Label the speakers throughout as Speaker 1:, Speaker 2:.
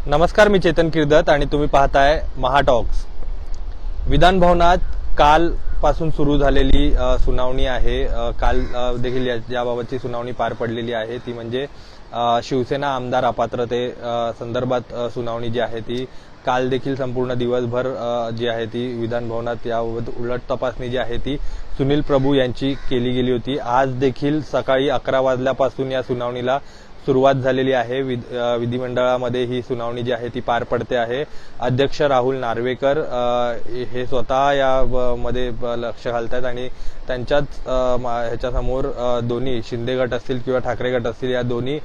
Speaker 1: नमस्कार, मी चेतन किर्दत आणि तुम्ही पाहताय महाटॉक्स। विधान भवनात काल पासून सुरू झालेली सुनावणी आहे। काल देखील याबाबतची सुनावणी पार पडलेली आहे। ती म्हणजे शिवसेना आमदार अपात्रते संदर्भात सुनावणी जी आहे ती काल देखील संपूर्ण दिवसभर जी आहे ती विधान भवनात याबाबत उलट तपासणी जी आहे ती सुनील प्रभू यांची केली गेली होती। आज देखील सकाळी 11 वाजल्यापासून या सुनावणीला सुरुवात झालेली आहे। विधिमंडळामध्ये ही सुनावणी जी आहे ती पार पडते आहे। अध्यक्ष राहुल नार्वेकर हे स्वतः या मध्ये लक्ष घालतात आणि त्यांच्याच ह्याच्यासमोर दोन्ही शिंदे गट असतील किंवा ठाकरे गट असतील या दोन्ही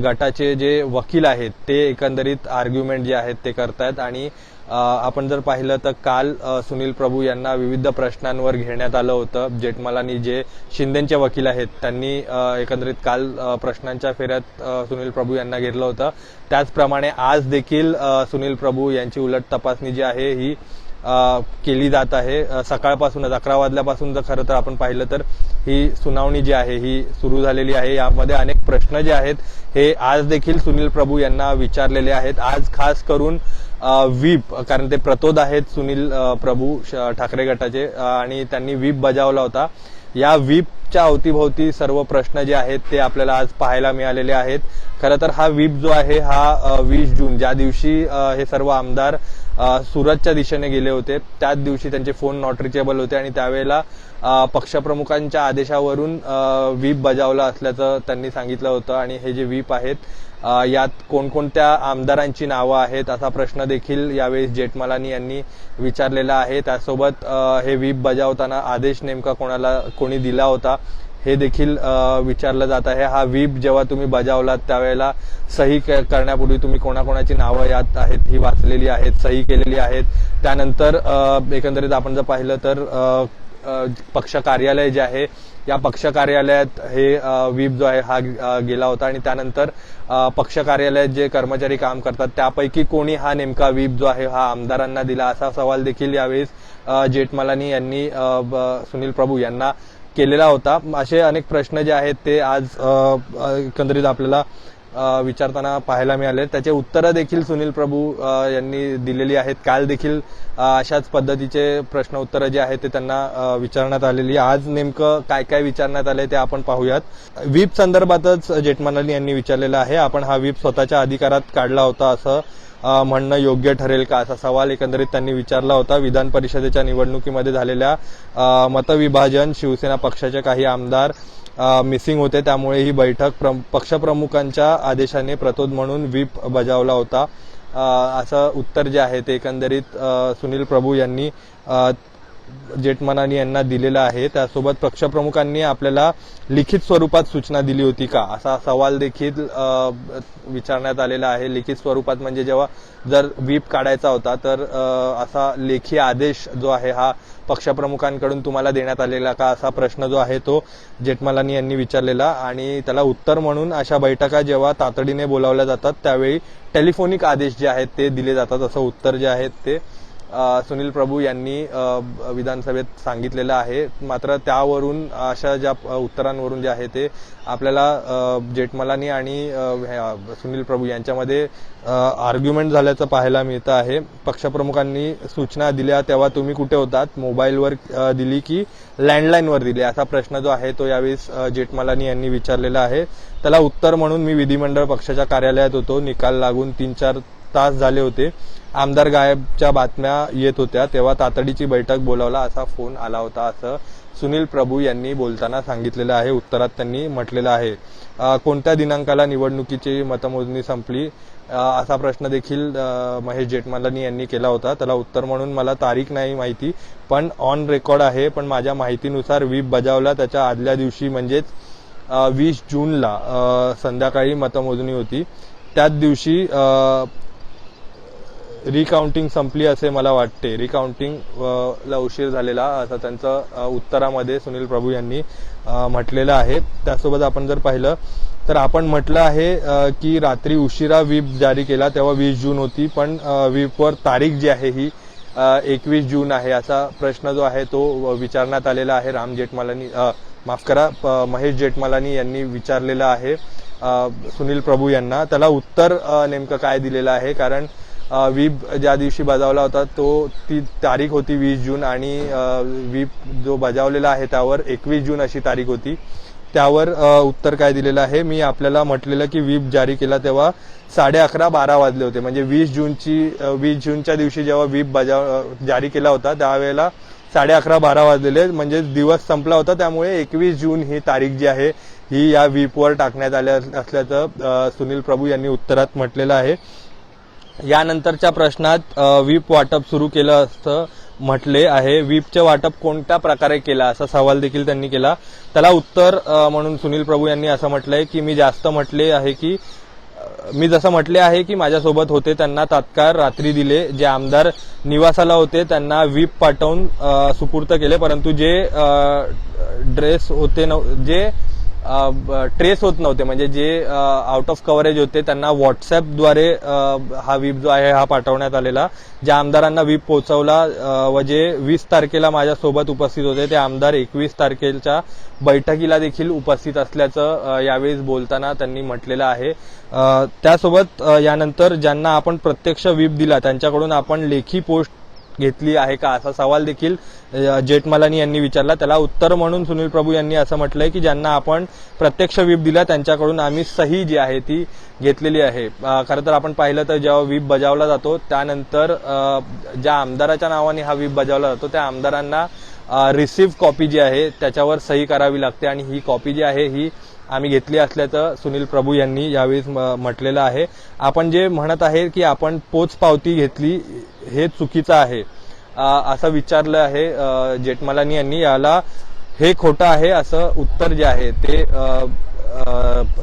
Speaker 1: गटाचे जे वकील आहेत ते एकंदरीत आर्ग्युमेंट जे आहेत ते करतायत। आणि आपण जर पाहिलं तर काल सुनील प्रभू यांना विविध प्रश्नांवर घेण्यात आलं होतं। जेठमलानी जे शिंदेचे वकील आहेत त्यांनी एकंदरीत काल प्रश्नांच्या फेऱ्यात सुनील प्रभू यांना घेतलं होतं। त्याचप्रमाणे आज देखील सुनील प्रभू यांची उलट तपासणी जी आहे ही केली जात आहे। सकाळपासूनच 11 वाजल्यापासून जर खरं तर आपण पाहिलं तर ही सुनावणी जी आहे ही सुरू झालेली आहे। यामध्ये अनेक प्रश्न जे आहेत हे आज देखील सुनील प्रभू यांना विचारलेले आहेत। आज खास करून व्हीप, कारण ते प्रतोद आहेत सुनील प्रभू ठाकरे गटाचे आणि त्यांनी व्हीप बजावला होता। या व्हीपच्या अवतीभोवती सर्व प्रश्न जे आहेत ते आपल्याला आज पाहायला मिळालेले आहेत। खरं तर हा व्हीप जो आहे हा 20 जून ज्या दिवशी हे सर्व आमदार सुरतच्या दिशेने गेले होते त्याच दिवशी त्यांचे फोन नॉट रिचेबल होते आणि त्यावेळेला पक्षप्रमुखांच्या आदेशावरून व्हीप बजावला असल्याचं त्यांनी सांगितलं होतं। आणि हे जे व्हीप आहेत यात कोणकोणत्या आमदारांची नावं आहेत असा प्रश्न देखील यावेळी जेठमलानी यांनी विचारलेला आहे। त्यासोबत हे व्हीप बजावताना आदेश नेमका कोणी दिला होता हे देखील विचारलं जात आहे। हा व्हीप जेव्हा तुम्ही बजावलात त्यावेळेला सही करण्यापूर्वी तुम्ही कोणाकोणाची नावं यात आहेत ही वाचलेली आहेत, सही केलेली आहेत। त्यानंतर एकंदरीत आपण जर पाहिलं तर पक्ष कार्यालय जे आहे या पक्ष कार्यालयात हे व्हीप जो आहे हा गेला होता आणि त्यानंतर पक्ष कार्यालयात जे कर्मचारी काम करतात त्यापैकी कोणी हा नेमका व्हीप जो आहे हा आमदारांना दिला असा सवाल देखील यावेळी जेठमलानी यांनी सुनील प्रभू यांना केलेला होता। असे अनेक प्रश्न जे आहेत ते आज एकंदरीत आपल्याला विचारताना पाहायला मिळाले। त्याचे उत्तरं देखील सुनील प्रभू यांनी दिलेली आहेत। काल देखील अशाच पद्धतीचे प्रश्न उत्तरं जे आहेत ते त्यांना विचारण्यात आलेली। आज नेमकं काय काय विचारण्यात आले ते आपण पाहूयात। व्हीप संदर्भातच जेठमलानी यांनी विचारलेलं आहे, आपण हा व्हीप स्वतःच्या अधिकारात काढला होता असं म्हणणं योग्य ठरेल का असा सवाल एकंदरीत त्यांनी विचारला होता। विधान परिषदेच्या निवडणुकीमध्ये झालेल्या मतविभाजन शिवसेना पक्षाचे काही आमदार मिसिंग होते, त्यामुळे ही बैठक पक्षप्रमुखांच्या आदेशाने प्रतोद म्हणून व्हीप बजावला होता असं उत्तर जे आहे ते एकंदरीत सुनील प्रभू यांनी जेठमलानी यांना दिलेला आहे। त्यासोबत पक्षप्रमुखांनी आपल्याला लिखित स्वरूपात सूचना दिली होती का असा सवाल देखील विचारण्यात आलेला आहे। लिखित स्वरूपात म्हणजे जेव्हा जर व्हीप काढायचा होता तर असा लेखी आदेश जो आहे हा पक्षप्रमुखांकडून तुम्हाला देण्यात आलेला का असा प्रश्न जो आहे तो जेठमलानी यांनी विचारलेला। आणि त्याला उत्तर म्हणून अशा बैठका जेव्हा तातडीने बोलावल्या जातात त्यावेळी टेलिफोनिक आदेश जे आहेत ते दिले जातात असं उत्तर जे आहेत ते सुनील प्रभू यांनी विधानसभेत सांगितलेलं आहे। मात्र त्यावरून अशा ज्या उत्तरांवरून जे आहे ते आपल्याला जेठमलानी आणि सुनील प्रभू यांच्यामध्ये आर्ग्युमेंट झाल्याचं पाहायला मिळतं आहे। पक्षप्रमुखांनी सूचना दिल्या तेव्हा तुम्ही कुठे होतात, मोबाईलवर दिली की लँडलाईनवर दिली असा प्रश्न जो आहे तो यावेळी जेठमलानी यांनी विचारलेला आहे। त्याला उत्तर म्हणून मी विधिमंडळ पक्षाच्या कार्यालयात होतो, निकाल लागून 3-4 तास झाले होते, आमदार गायबच्या बातम्या येत होत्या तेव्हा तातडीची बैठक बोलावला असा फोन आला होता असं सुनील प्रभू यांनी बोलताना सांगितलेलं आहे। उत्तरात त्यांनी म्हटलेलं आहे। कोणत्या दिनांकाला निवडणुकीची मतमोजणी संपली असा प्रश्न देखील महेश जेठमलानी यांनी केला होता। त्याला उत्तर म्हणून मला तारीख नाही माहिती पण ऑन रेकॉर्ड आहे, पण माझ्या माहितीनुसार व्हीप बजावला त्याच्या आदल्या दिवशी म्हणजेच 20 जूनला संध्याकाळी मतमोजणी होती। त्याच दिवशी रिकाउंटिंग संपली असे मला वाटते, रिकाउंटिंग ला उशीर झालेला असं त्यांचं उत्तरामध्ये सुनील प्रभू यांनी म्हटलेलं आहे। त्यासोबत आपण जर पाहिलं तर आपण म्हटलं आहे की रात्री उशिरा व्हीप जारी केला तेव्हा 20 जून होती, पण व्हीपवर तारीख जी आहे ही 21 जून आहे असा प्रश्न जो आहे तो विचारण्यात आलेला आहे। महेश जेठमलानी यांनी विचारलेला आहे। सुनील प्रभू यांना, त्याला उत्तर नेमकं काय दिलेलं आहे. कारण व्हीप ज्या दिवशी बजावला होता ती तारीख होती 20 जून आणि व्हीप जो बजावलेला आहे त्यावर 21 जून अशी तारीख होती. त्यावर उत्तर काय दिलेलं आहे. मी आपल्याला म्हटलेलं की व्हीप जारी केला तेव्हा 11:30-12 वाजले होते. म्हणजे 20 जूनच्या दिवशी जेव्हा व्हीप जारी केला होता त्यावेळेला 11:30-12 वाजलेले, म्हणजे दिवस संपला होता. त्यामुळे 21 जून ही तारीख जी आहे ही या व्हीपवर टाकण्यात आल्या असल्याचं सुनील प्रभू यांनी उत्तरात म्हटलेलं आहे. यानंतरच्या प्रश्नात व्हीप वाटप सुरू केलं असतं म्हटले आहे. व्हीपचे वाटप कोणत्या प्रकारे केला असा सवाल देखील त्यांनी केला. त्याला उत्तर म्हणून सुनील प्रभू यांनी असं म्हटलंय की मी जसं म्हटले आहे की माझ्यासोबत होते त्यांना तात्काळ रात्री दिले. जे आमदार निवासाला होते त्यांना व्हीप पाठवून सुपूर्द केले, परंतु जे ट्रेस होत नव्हते म्हणजे जे आउट ऑफ कव्हरेज होते त्यांना व्हॉट्सअपद्वारे हा व्हीप जो आहे हा पाठवण्यात आलेला. ज्या आमदारांना व्हीप पोहोचवला व जे 20 तारखेला माझ्यासोबत उपस्थित होते ते आमदार 21 तारखेच्या बैठकीला देखील उपस्थित असल्याचं यावेळी बोलताना त्यांनी म्हटलेलं आहे. त्यासोबत यानंतर ज्यांना आपण प्रत्यक्ष व्हीप दिला त्यांच्याकडून आपण लेखी पोस्ट घेतली आहे का असा सवाल देखील जेठमलानी यांनी विचारला. त्याला उत्तर म्हणून सुनील प्रभू यांनी असं म्हटलंय की ज्यांना आपण प्रत्यक्ष व्हीप दिला त्यांच्याकडून आम्ही सही जी आहे ती घेतलेली आहे. खरं तर आपण पाहिलं तर जेव्हा व्हीप बजावला जातो त्यानंतर ज्या आमदाराच्या नावाने हा व्हीप बजावला जातो त्या आमदारांना रिसिव्ह कॉपी जी आहे त्याच्यावर सही करावी लागते आणि ही कॉपी जी आहे ही आम्ही घेतली असल्याचं सुनील प्रभू यांनी यावेळी म्हटलेलं आहे. आपण जे म्हणत आहे की आपण पोचपावती घेतली हे चुकीचं आहे असं विचारलं आहे जेठमलानी यांनी. याला हे खोटं आहे असं उत्तर जे आहे ते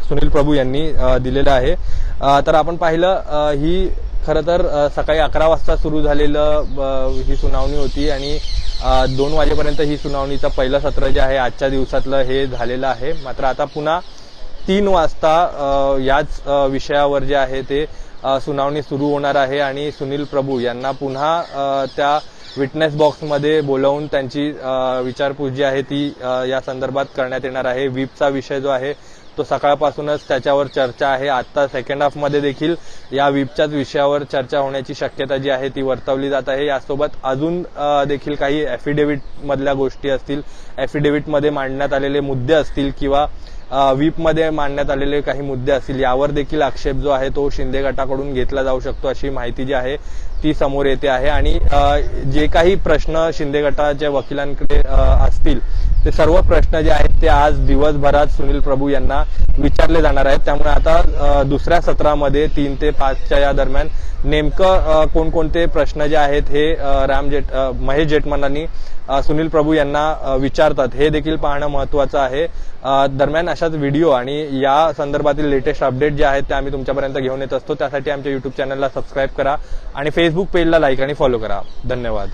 Speaker 1: सुनील प्रभू यांनी दिलेलं आहे. तर आपण पाहिलं ही खरं तर सकाळी 11 वाजता सुरू झालेलं ही सुनावणी होती आणि 2 वाजेपर्यंत ही सुनावणीचं पहिलं सत्र जे आहे आजच्या दिवसातलं हे झालेलं आहे. मात्र आता पुन्हा 3 वाजता याच विषयावर जे आहे ते सुनावणी सुरू होणार आहे आणि सुनील प्रभू यांना पुन्हा त्या विटनेस बॉक्समध्ये बोलावून त्यांची विचारपूस जी आहे ती या संदर्भात करण्यात येणार आहे. व्हीपचा विषय जो आहे तो सकाळपासूनच त्याच्यावर चर्चा आहे. आता सेकंड हाफमध्ये देखील या व्हीपच्याच विषयावर चर्चा होण्याची शक्यता जी आहे ती वर्तवली जात आहे. यासोबत अजून देखील काही ॲफिडेव्हिट मधल्या गोष्टी असतील, ॲफिडेव्हिटमध्ये मांडण्यात आलेले मुद्दे असतील किंवा व्हीपमध्ये मांडण्यात आलेले काही मुद्दे असतील यावर देखील आक्षेप जो आहे तो शिंदे गटाकडून घेतला जाऊ शकतो अशी माहिती जी आहे ती समोर येते आहे. आणि जे काही प्रश्न शिंदे गटाच्या वकिलांकडे असतील ते सर्व प्रश्न जे आहेत ते आज दिवसभरात सुनील प्रभू यांना विचारले जाणार आहेत. त्यामुळे आता दुसऱ्या सत्रामध्ये 3 ते 5च्या या दरम्यान नेमकं कोणकोणते प्रश्न जे आहेत हे महेश जेठमलानी सुनील प्रभू यांना विचारतात हे देखील पाहणं महत्वाचं आहे. दरम्यान अशाच व्हिडिओ आणि या संदर्भातील लेटेस्ट अपडेट जे आहेत ते आम्ही तुमच्यापर्यंत घेऊन येत असतो. त्यासाठी आमच्या युट्यूब चॅनलला सबस्क्राईब करा आणि फेसबुक पेजला लाईक आणि फॉलो करा. धन्यवाद.